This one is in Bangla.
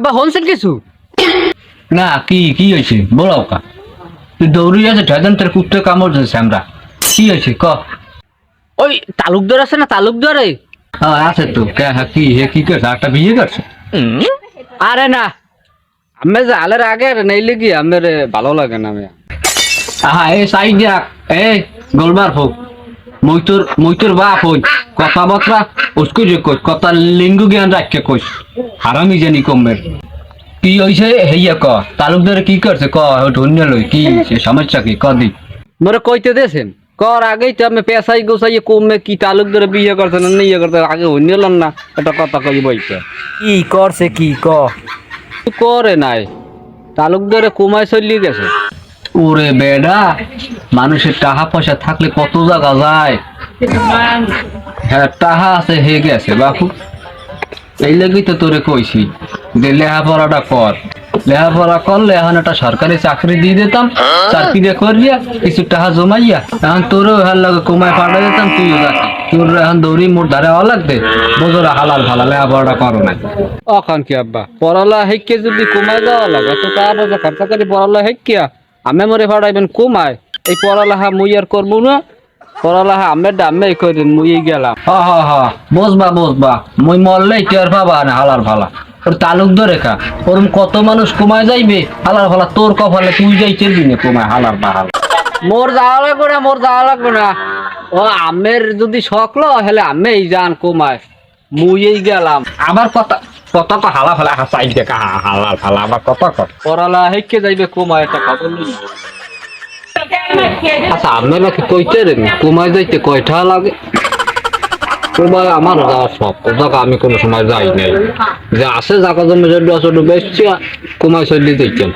আব্বা হনছেন কিছু না কি কি হয়েছে বলো কা তুই দৌড়ি আছে ঢাজন তোর কুত্তে কামড় দিয়েছে আমরা কি হয়েছে ক ওই তালুকদার আছে না তালুকদার হ্যাঁ আছে তো কি হে কি করছে একটা বিয়ে করছে আরে না আমি যে আলের আগে নাইলে কি আমার ভালো লাগে না আমি এই সাইড যাক এই গোলবার হোক মইতোর বাপ হই কথাবার্তা উস্কু যে কই কথা লিঙ্গু জ্ঞান রাখকে কইস হারামি জানি কমবের কি হইছে হেইয়া ক তালুকদারে কি করছে ক ধন্য লই কি সমস্যা কি কদি মোরে কইতে দেছেন কর আগেই তো আমি পেশাই গোসাইয়ে কমে কি তালুকদারে বিয়ে করছে না ইয়ে করছে আগে হইনিলাম না এটা কথা কই বইতে কি করছে কি ক করে নাই তালুকদারে কমায় চলি গেছে ওরে বেডা মানুষের টাকা পয়সা থাকলে কত জায়গা যায় হ্যাঁ টাকা আছে হে গেছে বাপু এই লাগি তো তোরে কইছি যে লেখাপড়াটা কর লেখাপড়া করলে এখন একটা সরকারি চাকরি দিয়ে দিতাম চাকরি করিয়া কিছু টাকা জমাইয়া এখন তোরও এর লাগে কমায় পাঠা দিতাম তুইও যাচ্ছি তোর এখন দৌড়ি মোট ধারে হওয়া লাগবে বোঝোরা হালাল ভালা লেখাপড়াটা করো না অখান কি আব্বা পড়ালা হেক্কে যদি কমায় দেওয়া লাগে তো টাকা পয়সা খরচা করে পড়ালা হেক্কিয়া আমি মরে ভাড়াইবেন কমায় এই পড়ালেখা মুই আর করবো না পড়ালেখা আমি ডামে করেন মুই গেলাম হ বসবা মুই মরলে টের পাবা না হালার ভালা ওর তালুক ধরে খা ওরম কত মানুষ কমায় যাইবে হালার ভালা তোর কপালে তুই যাইতে দিনে কমায় হালার বাহাল মোর যাওয়া লাগবে না ও আমের যদি শখলো হলে আমি যান কমায় মুই গেলাম আবার কথা তো হালা ফালা হাসাই দেখা হালার ভালা আবার কথা কর পড়ালেখা হেক্কে যাইবে কমায় একটা খবর লই আচ্ছা আমি নাকি কইতে রে কমায় যাইতে কয়টা লাগে কমায় আমার যাওয়ার শখ ও জায়গা আমি কোনো সময় যাই নাই যে আছে জায়গা জমি যদি আসলে বেশি কমায় চলি দেখতাম